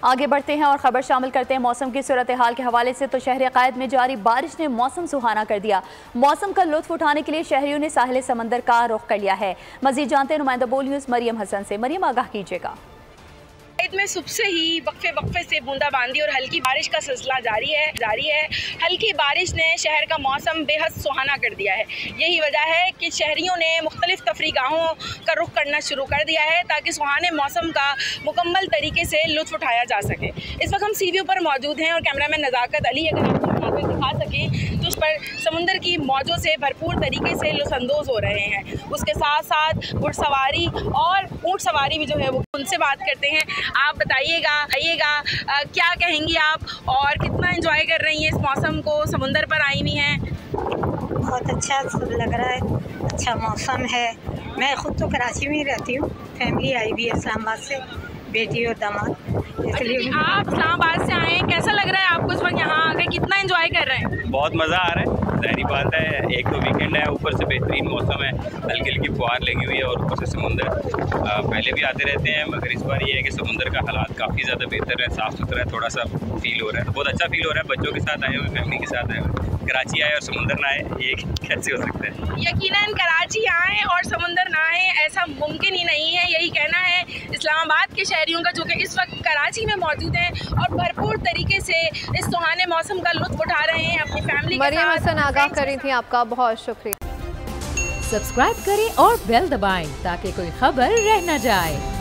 आगे बढ़ते हैं और खबर शामिल करते हैं मौसम की सूरत हाल के हवाले से। तो शहर कायद में जारी बारिश ने मौसम सुहाना कर दिया। मौसम का लुत्फ उठाने के लिए शहरियों ने साहिल समंदर का रुख कर लिया है। मजीद जानते हैं नुमाइंदा बोल न्यूज़ मरियम हसन से। मरियम, आगाह कीजिएगा। में सुबह से ही वक्फे से बूंदाबांदी और हल्की बारिश का सिलसिला जारी है। हल्की बारिश ने शहर का मौसम बेहद सुहाना कर दिया है। यही वजह है कि शहरियों ने मुख्तलिफ तफरीगाहों का रुख करना शुरू कर दिया है ताकि सुहाने मौसम का मुकम्मल तरीके से लुत्फ़ उठाया जा सके। इस वक्त हम सीवीओ पर मौजूद हैं और कैमरामैन नज़ाकत अली अगर आपको मनाज़िर दिखा सकें तो उस पर समुंदर की मौजों से भरपूर तरीके से लुत्फ़अंदोज़ हो रहे हैं। उसके साथ साथ घुड़सवारी और ऊँट सवारी भी जो है वो, उनसे बात करते हैं। आप बताइएगा क्या कहेंगी आप और कितना एंजॉय कर रही हैं इस मौसम को? समुंदर पर आई हुई हैं। बहुत अच्छा लग रहा है, अच्छा मौसम है। मैं खुद तो कराची में ही रहती हूँ, फैमिली आई हुई है इस्लामाबाद से, बेटी और दामाद, इसलिए। आप इस्लामाबाद से आए हैं, कैसा लग रहा है आपको इस वक्त यहाँ आकर? कितना एंजॉय कर रहे हैं? बहुत मज़ा आ रहा है, ज़ाहिर बात है। एक तो वीकेंड है, ऊपर से बेहतरीन मौसम है, हल्की हल्की फुहार लगी हुई है और ऊपर से समुंदर। पहले भी आते रहते हैं मगर इस बार ये है कि समुंदर का हालात काफ़ी ज़्यादा बेहतर है, साफ़ सुथरा है, थोड़ा सा फील हो रहा है। तो बहुत अच्छा फील हो रहा है। बच्चों के साथ आए हुए, फैमिली के साथ आए हुए, कराची आए और समुंदर ना आए, ये कैसे हो सकता है? यकीनन कराची आए और समुंदर ना आए ऐसा मुमकिन ही नहीं है। यही कहना है इस्लामाबाद के शहरियों का जो कि इस वक्त कराची में मौजूद हैं और भरपूर तरीके से इस सुहाने मौसम का लुत्फ उठा रहे हैं अपनी फैमिली के साथ। मरियम हसन आगाह करी थी, आपका बहुत शुक्रिया। सब्सक्राइब करें और बेल दबाएं ताकि कोई खबर रह न जाए।